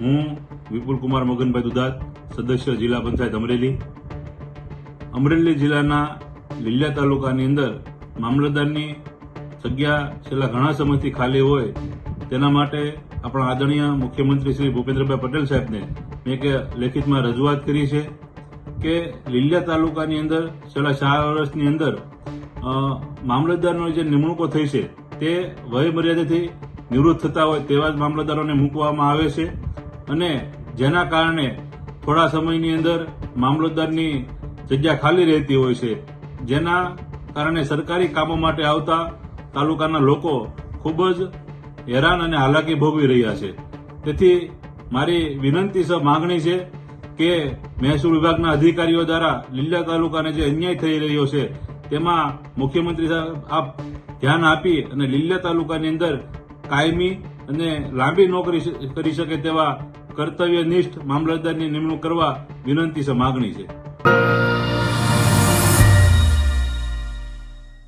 હું વિપુલ કુમાર મગનભાઈ દુધાત, સદસ્ય જિલ્લા પંચાયત અમરેલી. અમરેલી જિલ્લાના લીલિયા તાલુકાની અંદર મામલતદારની જગ્યા છેલ્લા ઘણા સમયથી ખાલી હોય તેના માટે આપણા આદરણીય મુખ્યમંત્રી શ્રી ભૂપેન્દ્રભાઈ પટેલ સાહેબને મેં એક લેખિતમાં રજૂઆત કરી છે કે લીલિયા તાલુકાની અંદર છેલ્લા 4 વર્ષની અંદર મામલતદારની જે નિમણૂકો થઈ છે તે વય મર્યાદાથી નિવૃત્ત થતા હોય તેવા જ મામલતદારોને મૂકવામાં આવે છે અને જેના કારણે થોડા સમયની અંદર મામલતદારની જગ્યા ખાલી રહેતી હોય છે, જેના કારણે સરકારી કામો માટે આવતા તાલુકાના લોકો ખૂબ જ હેરાન અને હાલાકી ભોગવી રહ્યા છે. તેથી મારી વિનંતી માંગણી છે કે મહેસૂલ વિભાગના અધિકારીઓ દ્વારા લીલિયા તાલુકાને જે અન્યાય થઈ રહ્યો છે તેમાં મુખ્યમંત્રી સાહેબ આપ ધ્યાન આપી અને લીલિયા તાલુકાની અંદર કાયમી અને લાંબી નોકરી કરી શકે તેવા કર્તવ્યનિષ્ઠ મામલતદારની નિમણૂક કરવા વિનંતી માંગણી છે.